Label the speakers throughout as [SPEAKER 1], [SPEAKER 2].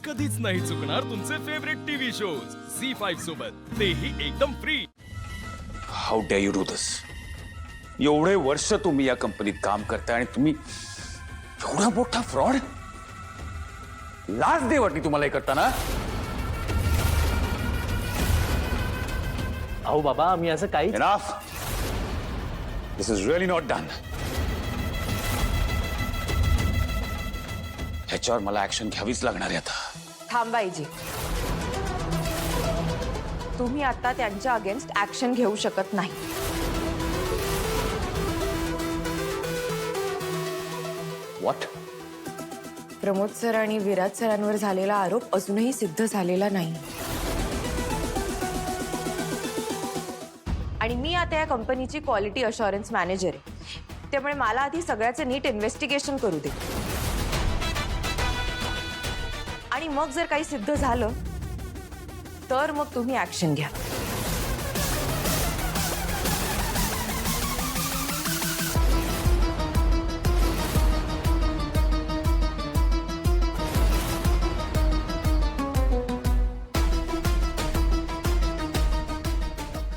[SPEAKER 1] कधीच नाही चुकणार तुमचे फेवरेट टीव्ही शोज झी5 सोबत, तेही एकदम free.
[SPEAKER 2] How did you do this? एवढे वर्ष तुम्ही या कंपनीत काम करताय आणि तुम्ही एवढा मोठा फ्रॉड. लाज दे वाटली तुम्हाला हे करताना.
[SPEAKER 3] अहो बाबा, आम्ही असं काही.
[SPEAKER 2] Enough. This is really not done. ह्याच्यावर मला ऍक्शन घ्यावीच लागणार आहे आता.
[SPEAKER 4] थांबायची. तुम्ही आता त्यांच्या अगेन्स्ट ऍक्शन घेऊ शकत नाही.
[SPEAKER 2] What?
[SPEAKER 4] प्रमोद सर आणि विराज सरांवर झालेला आरोप अजूनही सिद्ध झालेला नाही. आणि मी आता या कंपनीची क्वालिटी अशुरन्स मॅनेजर आहे. त्यामुळे मला आधी सगळ्याचं नीट इन्व्हेस्टिगेशन करू दे. आणि मग जर काही सिद्ध झालं तर मग तुम्ही ऍक्शन घ्या.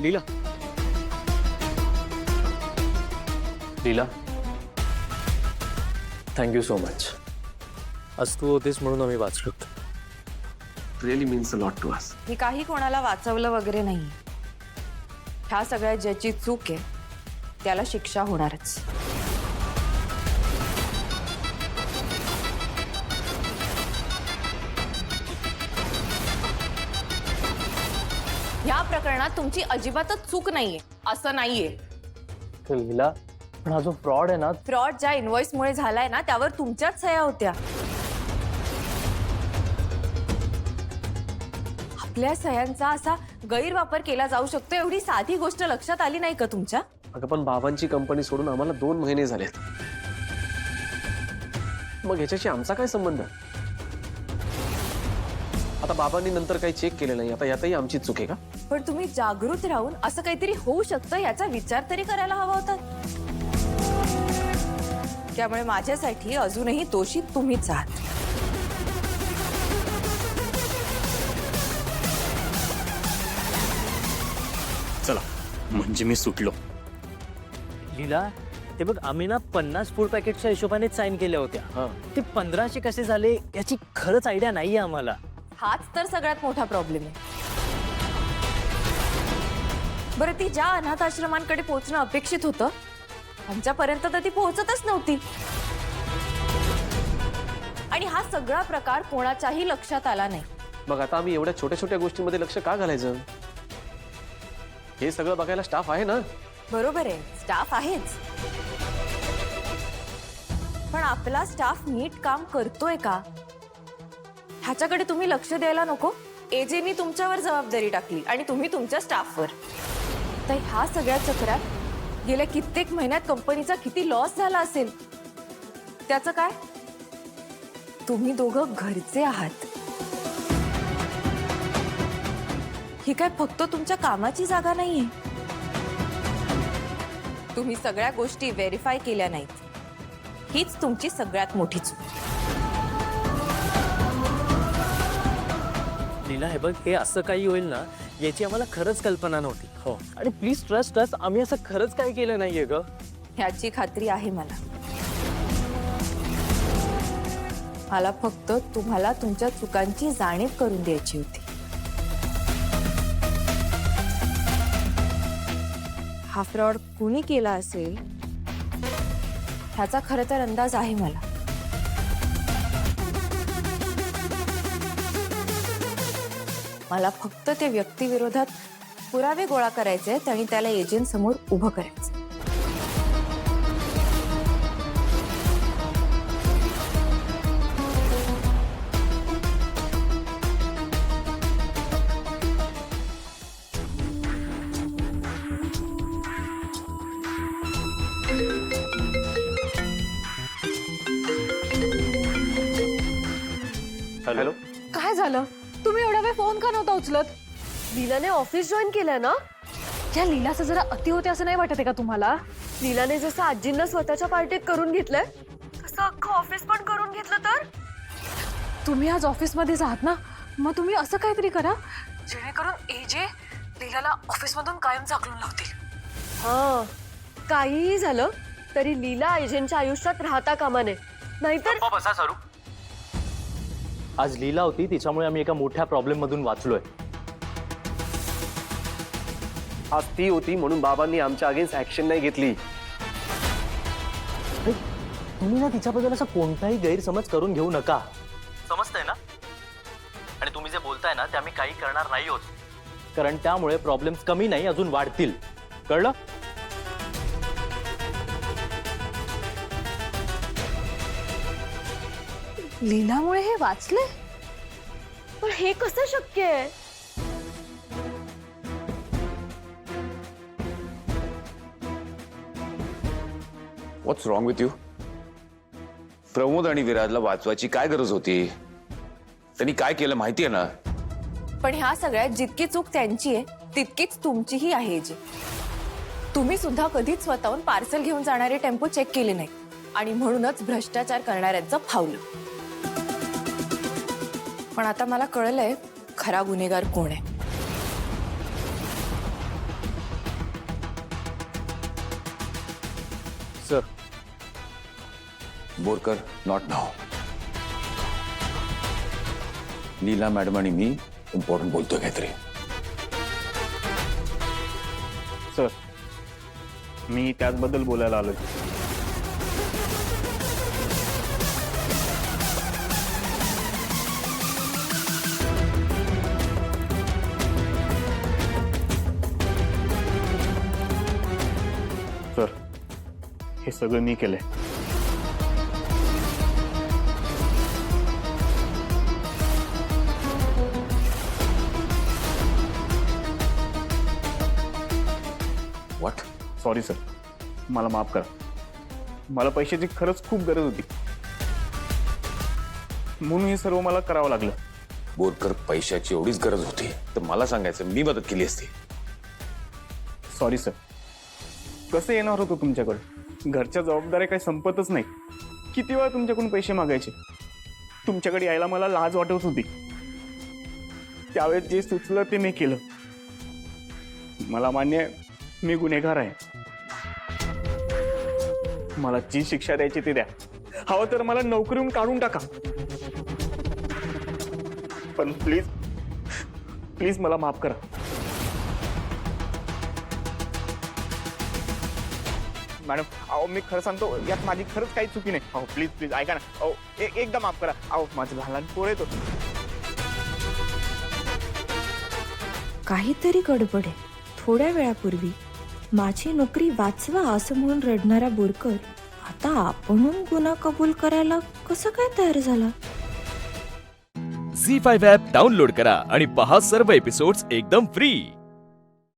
[SPEAKER 3] Leela, Leela, thank you so much. आज तू होतीस म्हणून आम्ही वाचलो.
[SPEAKER 5] Really means a lot to us.
[SPEAKER 4] मी काही कोणाला वाचवलं वगैरे नाही. ह्या सगळ्या ज्याची चूक आहे त्याला शिक्षा होणारच. या प्रकरणात तुमची अजिबातच चूक नाहीये असं नाहीये.
[SPEAKER 3] लीला, पण हा जो फ्रॉड आहे ना,
[SPEAKER 4] फ्रॉड ज्या इनव्हॉइसमुळे झालाय ना त्यावर तुमच्याच सह्या होत्या. आपल्या सह्यांचा असा गैरवापर केला जाऊ शकतो एवढी साधी गोष्ट लक्षात आली नाही का तुमच्या?
[SPEAKER 5] अगं पण बाबांची कंपनी सोडून आम्हाला 2 महिने झालेत. मग ह्याच्याशी आमचा काय संबंध? आता बाबांनी नंतर काही चेक केलं नाही, आता यातही आमची चूक आहे का?
[SPEAKER 4] पण तुम्ही जागृत राहून असं काहीतरी होऊ शकतं याचा विचार तरी करायला हवा होता. त्यामुळे माझ्यासाठी अजूनही दोषी तुम्हीच आहात.
[SPEAKER 1] चला म्हणजे मी सुटलो.
[SPEAKER 3] लीला, ते बघ, आम्ही ना 50 फूड पॅकेटच्या हिशोबाने साईन केल्या होत्या. ते 1500 कसे झाले याची खरंच आयडिया नाहीये आम्हाला.
[SPEAKER 4] हाच तर सगळ्यात मोठा प्रॉब्लेम आहे. बरं, ती ज्या अनाथ आश्रमांकडे पोहोचणं अपेक्षित होतं आमच्यापर्यंत तर ती पोहोचतच नव्हती. आणि हा सगळा प्रकार कोणाच्याही लक्षात आला नाही.
[SPEAKER 5] मग आता आम्ही एवढ्या छोट्या छोट्या गोष्टींमध्ये लक्ष का घालायचं? हे सगळं बघायला स्टाफ आहे ना.
[SPEAKER 4] बरोबर आहे, स्टाफ आहेच. पण आपला स्टाफ नीट काम करतोय का ह्याच्याकडे तुम्ही लक्ष द्यायला नको. एजेनी तुमच्यावर जबाबदारी टाकली आणि तुम्ही तुमच्या स्टाफवर. तर ह्या सगळ्या चक्रात गेल्या कित्येक महिन्यात कंपनीचा किती लॉस झाला असेल त्याचं काय? तुम्ही दोघं घरचे आहात. ही काय फक्त तुमच्या कामाची जागा नाहीये. तुम्ही सगळ्या गोष्टी व्हेरीफाय केल्या नाहीत. हीच तुमची सगळ्यात मोठी चूक.
[SPEAKER 3] लीला, हे बघ, हे असं काही होईल ना याची आम्हाला खरंच कल्पना नव्हती. हो, आणि प्लीज ट्रस्ट अस, आम्ही असं खरंच काही केलं नाहीये ग.
[SPEAKER 4] ह्याची खात्री आहे मला. मला फक्त तुम्हाला तुमच्या चुकांची जाणीव करून द्यायची होती. हा फ्रॉड कुणी केला असेल ह्याचा खरं तर अंदाज आहे मला. मला फक्त त्या व्यक्तीविरोधात पुरावे गोळा करायचे आहेत आणि त्याला एजंट समोर उभं करायचं.
[SPEAKER 5] हॅलो.
[SPEAKER 6] काय झालं? तुम्ही एवढा वेळ फोन का नव्हता उचलत? लीलाने ऑफिस जॉईन केलंय ना? या लीलाचं जरा अति होते असं नाही वाटत आहे का तुम्हाला? लीलाने जसं आजींना स्वतःच्या पार्टीत करून घेतलंय तसं अख्खं ऑफिस पण करून घेतलं तर? तुम्ही आज ऑफिसमध्ये आहात ना, मग तुम्ही असं काहीतरी करा जेणेकरून एजे लीलाला ऑफिसमधून कायम चाकलून लावतील.
[SPEAKER 7] हा, काहीही झालं तरी लीला एजंटच्या आयुष्यात राहता कामा नये, नाहीतर
[SPEAKER 3] बसा सरू. आज लीला होती, तिच्यामुळे आम्ही एका मोठ्या प्रॉब्लेम मधून वाचलोय.
[SPEAKER 5] आज ती होती म्हणून बाबांनी आमच्या अगेन्स्ट ऍक्शन नाही घेतली.
[SPEAKER 3] तुम्ही ना तिच्याबद्दल असा कोणताही गैरसमज करून घेऊ नका. समजतंय ना? आणि तुम्ही जे बोलताय ना ते आम्ही काही करणार नाही आहोत, कारण त्यामुळे प्रॉब्लेम्स कमी नाही अजून वाढतील. कळलं?
[SPEAKER 6] लीलामुळे हे वाचले?
[SPEAKER 7] पण हे कसं शक्य आहे?
[SPEAKER 2] व्हॉट्स रॉंग विथ यू? प्रमोद आणि विराजला वाचवायची काय गरज होती? त्यांनी काय केलं माहितीये ना?
[SPEAKER 4] पण ह्या सगळ्यात जितकी चूक त्यांची आहे तितकीच तुमचीही आहे जी. तुम्ही सुद्धा कधीच स्वतःहून पार्सल घेऊन जाणारे टेम्पो चेक केले नाही आणि म्हणूनच भ्रष्टाचार करणाऱ्यांचं फावलं. पण आता मला कळलंय खरा गुन्हेगार कोण आहे.
[SPEAKER 5] Sir,
[SPEAKER 2] Borkar, not now. Leela madam आणि मी इम्पॉर्टंट बोलतोय काहीतरी.
[SPEAKER 8] सर, मी त्याचबद्दल बोलायला आलोय. सर, हे सगळं मी केलंय.
[SPEAKER 2] व्हॉट?
[SPEAKER 8] सॉरी सर, मला माफ करा. मला पैशाची खरंच खूप गरज होती, म्हणून हे सर्व मला करावं लागलं.
[SPEAKER 2] बोरकर, पैशाची एवढीच गरज होती तर मला सांगायचं, मी मदत केली असती.
[SPEAKER 8] Sorry sir. कसं येणार होतो तुमच्याकडे? घरच्या जबाबदाऱ्या काही संपतच नाही. किती वेळा तुमच्याकडून पैसे मागायचे? तुमच्याकडे यायला मला लाज वाटत होती. त्यावेळेस जे सुचलं ते मी केलं. मला मान्य आहे, मी गुन्हेगार आहे. मला जी शिक्षा द्यायची ती द्या. हवं तर मला नोकरीहून काढून टाका, पण प्लीज प्लीज मला माफ करा. मॅडम, अहो मी खरं सांगतो, यात माझी खरंच काही चुकी नाही. अहो प्लीज प्लीज ऐका ना. अहो एकदा माफ करा. अहो माझं लहान लहान पोर येतो.
[SPEAKER 9] काहीतरी गडबड आहे. थोड्या वेळापूर्वी माझी नोकरी वाचवा असं म्हणून रडणारा बोरकर आता आपणहून गुन्हा कबूल करायला कसं काय तयार झाला?
[SPEAKER 1] झी5 ॲप डाउनलोड करा आणि पहा सर्व एपिसोड्स एकदम फ्री.